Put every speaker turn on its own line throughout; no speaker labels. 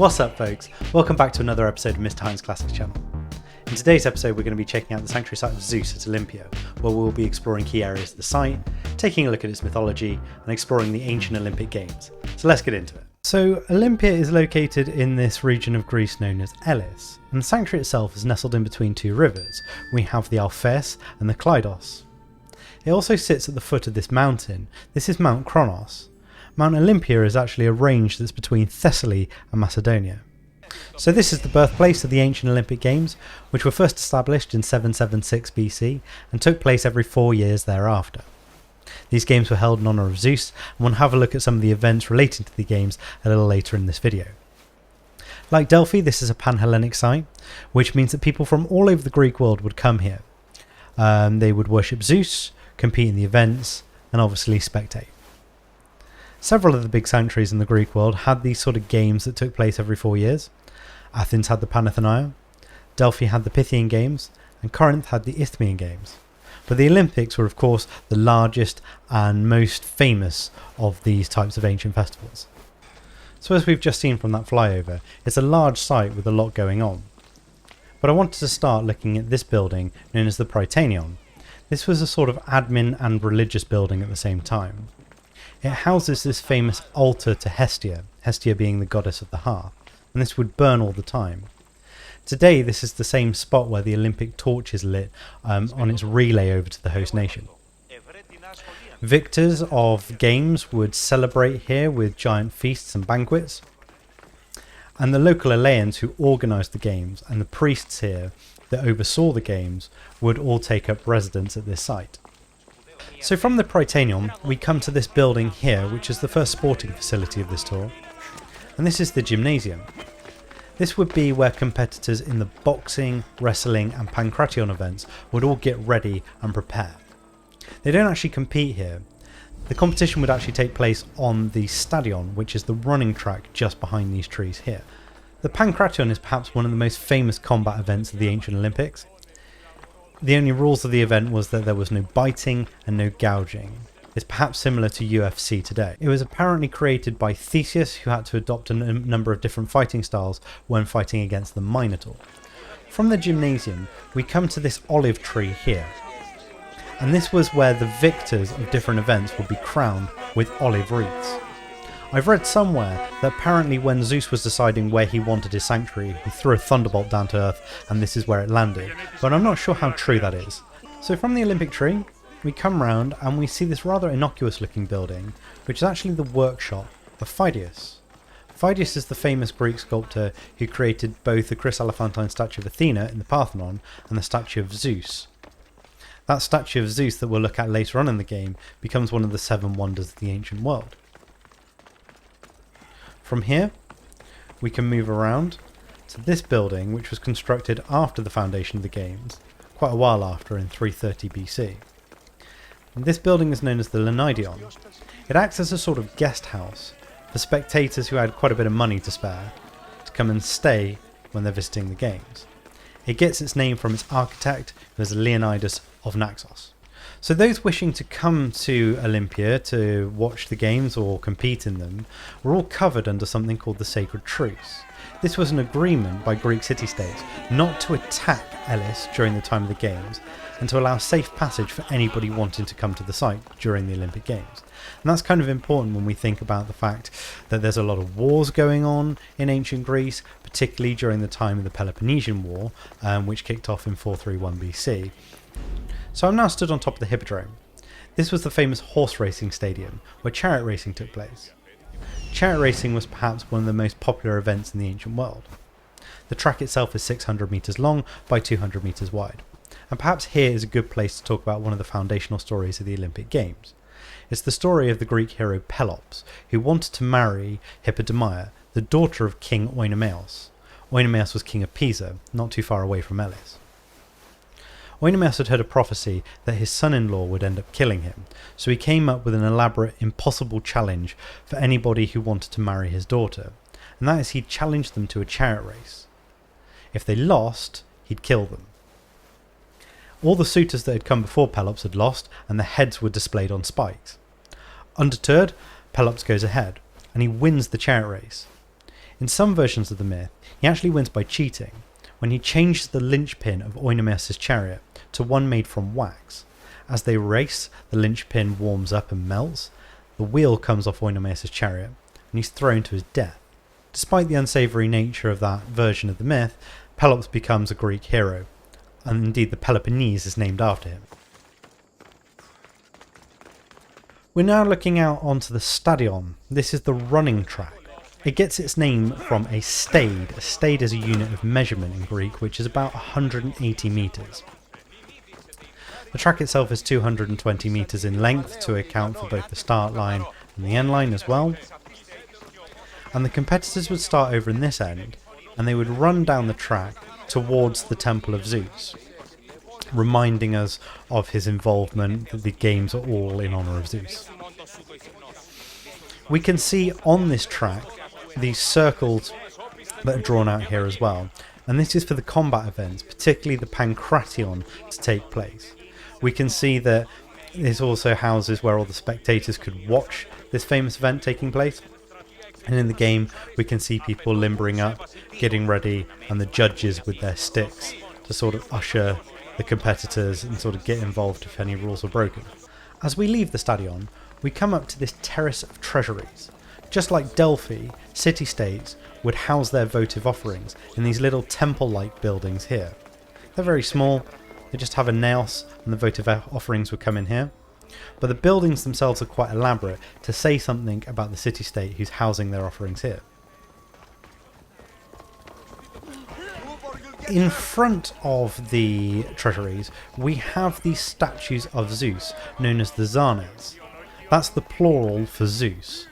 What's up folks, welcome back to another episode of Mr. Hines Classics channel. In today's episode we're going to be checking out the Sanctuary site of Zeus at Olympia, where we'll be exploring key areas of the site, taking a look at its mythology and exploring the ancient Olympic Games. So let's get into it. So Olympia is located in this region of Greece known as Elis, and the sanctuary itself is nestled in between two rivers. We have the Alpheus and the Kleidos. It also sits at the foot of this mountain. This is Mount Kronos. Mount Olympia is actually a range that's between Thessaly and Macedonia. So this is the birthplace of the ancient Olympic Games, which were first established in 776 BC and took place every 4 years thereafter. These games were held in honour of Zeus, and we'll have a look at some of the events relating to the games a little later in this video. Like Delphi, this is a pan-Hellenic site, which means that people from all over the Greek world would come here. They would worship Zeus, compete in the events, and obviously spectate. Several of the big sanctuaries in the Greek world had these sort of games that took place every 4 years. Athens had the Prytaneion, Delphi had the Pythian Games, and Corinth had the Isthmian Games. But the Olympics were of course the largest and most famous of these types of ancient festivals. So as we've just seen from that flyover, it's a large site with a lot going on. But I wanted to start looking at this building known as the Prytaneion. This was a sort of admin and religious building at the same time. It houses this famous altar to Hestia, Hestia being the goddess of the hearth, and this would burn all the time. Today this is the same spot where the Olympic torch is lit on its relay over to the host nation. Victors of games would celebrate here with giant feasts and banquets, and the local Eleans who organised the games and the priests here that oversaw the games would all take up residence at this site. So from the Prytaneion we come to this building here, which is the first sporting facility of this tour, and this is the Gymnasium. This would be where competitors in the boxing, wrestling and pancration events would all get ready and prepare. They don't actually compete here. The competition would actually take place on the Stadion, which is the running track just behind these trees here. The pancration is perhaps one of the most famous combat events of the ancient Olympics. The only rules of the event was that there was no biting and no gouging. It's perhaps similar to UFC today. It was apparently created by Theseus, who had to adopt a number of different fighting styles when fighting against the Minotaur. From the Gymnasium we come to this olive tree here, and this was where the victors of different events would be crowned with olive wreaths. I've read somewhere that apparently when Zeus was deciding where he wanted his sanctuary, he threw a thunderbolt down to earth and this is where it landed, but I'm not sure how true that is. So from the Olympic tree we come round and we see this rather innocuous looking building, which is actually the workshop of Phidias. Phidias is the famous Greek sculptor who created both the Chryselephantine statue of Athena in the Parthenon and the statue of Zeus. That statue of Zeus that we'll look at later on in the game becomes one of the 7 wonders of the ancient world. From here we can move around to this building, which was constructed after the foundation of the games, quite a while after, in 330 BC. And this building is known as the Leonidaion. It acts as a sort of guest house for spectators who had quite a bit of money to spare to come and stay when they're visiting the games. It gets its name from its architect, who is Leonidas of Naxos. So those wishing to come to Olympia to watch the games or compete in them were all covered under something called the Sacred Truce. This was an agreement by Greek city-states not to attack Elis during the time of the games and to allow safe passage for anybody wanting to come to the site during the Olympic Games. And that's kind of important when we think about the fact that there's a lot of wars going on in ancient Greece, particularly during the time of the Peloponnesian War, which kicked off in 431 BC. So I'm now stood on top of the Hippodrome. This was the famous horse racing stadium where chariot racing took place. Chariot racing was perhaps one of the most popular events in the ancient world. The track itself is 600 metres long by 200 metres wide. And perhaps here is a good place to talk about one of the foundational stories of the Olympic Games. It's the story of the Greek hero Pelops, who wanted to marry Hippodrome, the daughter of King Oenomaus. Oenomaus was king of Pisa, not too far away from Elis. Oenomaus had heard a prophecy that his son-in-law would end up killing him, so he came up with an elaborate, impossible challenge for anybody who wanted to marry his daughter, and that is he'd challenge them to a chariot race. If they lost, he'd kill them. All the suitors that had come before Pelops had lost, and their heads were displayed on spikes. Undeterred, Pelops goes ahead, and he wins the chariot race. In some versions of the myth, he actually wins by cheating, when he changes the linchpin of Oenomaus' chariot to one made from wax. As they race, the linchpin warms up and melts, the wheel comes off Oenomaus' chariot, and he's thrown to his death. Despite the unsavoury nature of that version of the myth, Pelops becomes a Greek hero, and indeed the Peloponnese is named after him. We're now looking out onto the Stadion. This is the running track. It gets its name from a stade. A stade is a unit of measurement in Greek, which is about 180 metres. The track itself is 220 metres in length to account for both the start line and the end line as well. And the competitors would start over in this end, and they would run down the track towards the Temple of Zeus, reminding us of his involvement, that the games are all in honour of Zeus. We can see on this track these circles that are drawn out here as well, and this is for the combat events, particularly the Prytaneion, to take place. We can see that this also houses where all the spectators could watch this famous event taking place, and in the game we can see people limbering up, getting ready, and the judges with their sticks to sort of usher the competitors and sort of get involved if any rules are broken. As we leave the Stadion, we come up to this terrace of treasuries. Just like Delphi, city-states would house their votive offerings in these little temple-like buildings here. They're very small, they just have a naos, and the votive offerings would come in here. But the buildings themselves are quite elaborate to say something about the city-state who's housing their offerings here. In front of the treasuries, we have these statues of Zeus, known as the Zanes. That's the plural for Zeus.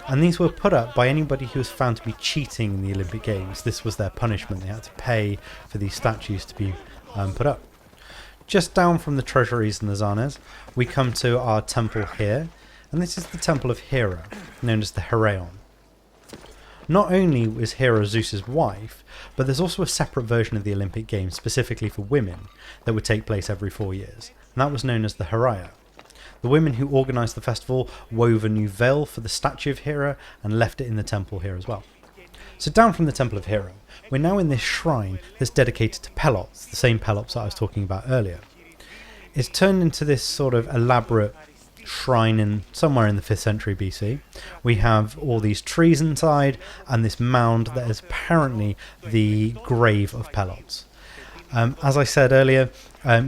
And these were put up by anybody who was found to be cheating in the Olympic Games. This was their punishment. They had to pay for these statues to be put up. Just down from the treasuries and the Zanes, we come to our temple here, and this is the temple of Hera, known as the Hippodrome. Not only is Hera Zeus's wife, but there's also a separate version of the Olympic Games specifically for women that would take place every 4 years, and that was known as the Hera. The women who organised the festival wove a new veil for the statue of Hera and left it in the temple here as well. So down from the temple of Hera, we're now in this shrine that's dedicated to Pelops, the same Pelops that I was talking about earlier. It's turned into this sort of elaborate shrine somewhere in the 5th century BC. We have all these trees inside and this mound that is apparently the grave of Pelops. As I said earlier,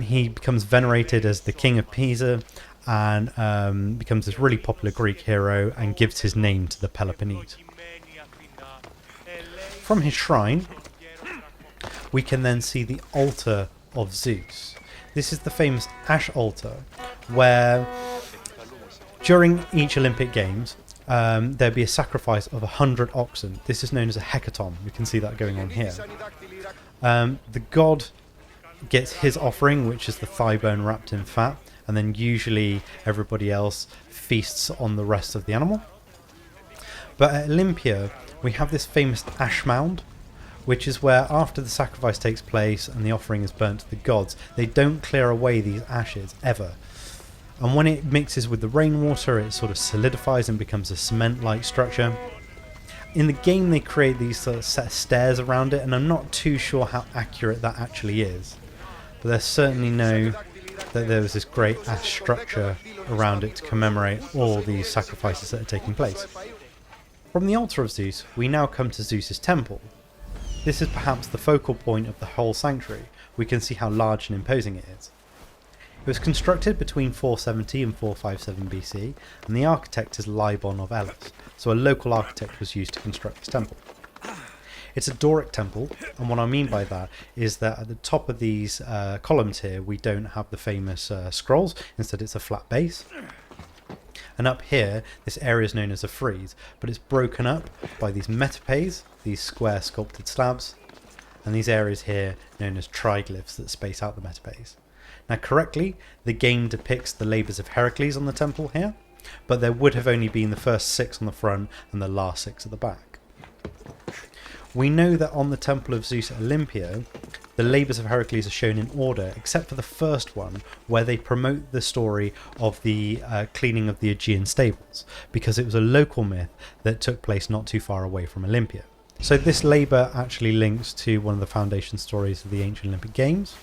he becomes venerated as the king of Pisa and becomes this really popular Greek hero and gives his name to the Peloponnese. From his shrine, we can then see the altar of Zeus. This is the famous ash altar where during each Olympic Games there'd be a sacrifice of 100 oxen. This is known as a hecatomb. We can see that going on here. The god gets his offering, which is the thigh bone wrapped in fat, and then usually everybody else feasts on the rest of the animal. But at Olympia, we have this famous ash mound, which is where after the sacrifice takes place and the offering is burnt to the gods, they don't clear away these ashes ever. And when it mixes with the rainwater, it sort of solidifies and becomes a cement-like structure. In the game, they create these sort of set of stairs around it, and I'm not too sure how accurate that actually is. But they certainly know that there was this great ash structure around it to commemorate all these sacrifices that are taking place. From the altar of Zeus, we now come to Zeus's temple. This is perhaps the focal point of the whole sanctuary. We can see how large and imposing it is. It was constructed between 470 and 457 BC, and the architect is Libon of Elis, so a local architect was used to construct this temple. It's a Doric temple, and what I mean by that is that at the top of these columns here we don't have the famous scrolls, instead it's a flat base. And up here, this area is known as a frieze, but it's broken up by these metopes, these square sculpted slabs, and these areas here known as triglyphs that space out the metopes. Now correctly, the game depicts the labours of Heracles on the temple here, but there would have only been the first 6 on the front and the last 6 at the back. We know that on the Temple of Zeus at Olympia, the labours of Heracles are shown in order, except for the first one, where they promote the story of the cleaning of the Aegean stables, because it was a local myth that took place not too far away from Olympia. So this labour actually links to one of the foundation stories of the ancient Olympic Games.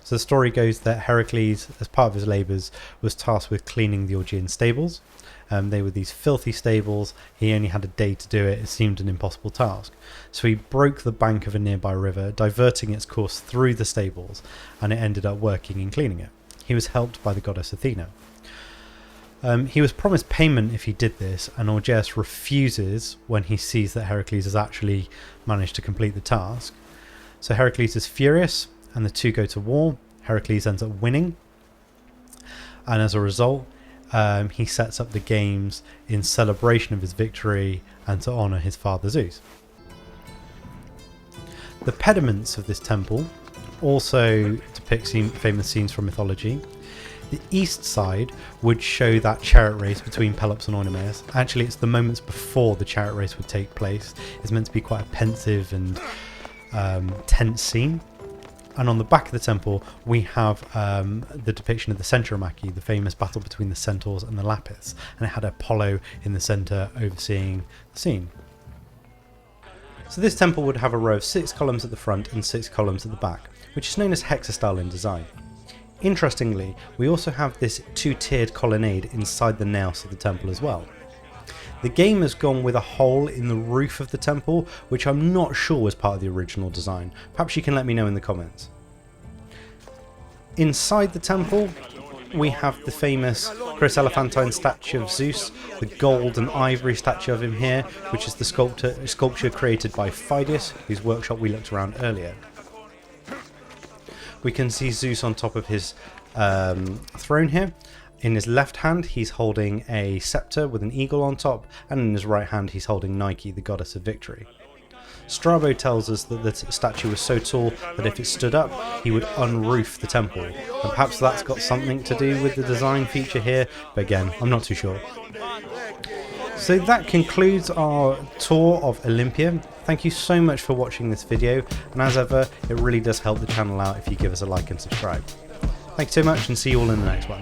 So the story goes that Heracles, as part of his labours, was tasked with cleaning the Augean stables. They were these filthy stables. He only had a day to do it. It seemed an impossible task. So he broke the bank of a nearby river, diverting its course through the stables, and it ended up working in cleaning it. He was helped by the goddess Athena. He was promised payment if he did this, and Augeas refuses when he sees that Heracles has actually managed to complete the task. So Heracles is furious, and the two go to war. Heracles ends up winning, and as a result, he sets up the games in celebration of his victory and to honour his father Zeus. The pediments of this temple also depict famous scenes from mythology. The east side would show that chariot race between Pelops and Oenomaus. Actually, it's the moments before the chariot race would take place. It's meant to be quite a pensive and tense scene. And on the back of the temple, we have the depiction of the Centauromachi, the famous battle between the centaurs and the Lapiths. And it had Apollo in the centre overseeing the scene. So this temple would have a row of 6 columns at the front and 6 columns at the back, which is known as hexastyle in design. Interestingly, we also have this 2-tiered colonnade inside the naos of the temple as well. The game has gone with a hole in the roof of the temple, which I'm not sure was part of the original design. Perhaps you can let me know in the comments. Inside the temple, we have the famous Chryselephantine statue of Zeus, the gold and ivory statue of him here, which is the sculpture created by Phidias, whose workshop we looked around earlier. We can see Zeus on top of his throne here. In his left hand, he's holding a scepter with an eagle on top, and in his right hand, he's holding Nike, the goddess of victory. Strabo tells us that the statue was so tall that if it stood up, he would unroof the temple. And perhaps that's got something to do with the design feature here, but again, I'm not too sure. So that concludes our tour of Olympia. Thank you so much for watching this video, and as ever, it really does help the channel out if you give us a like and subscribe. Thank you so much, and see you all in the next one.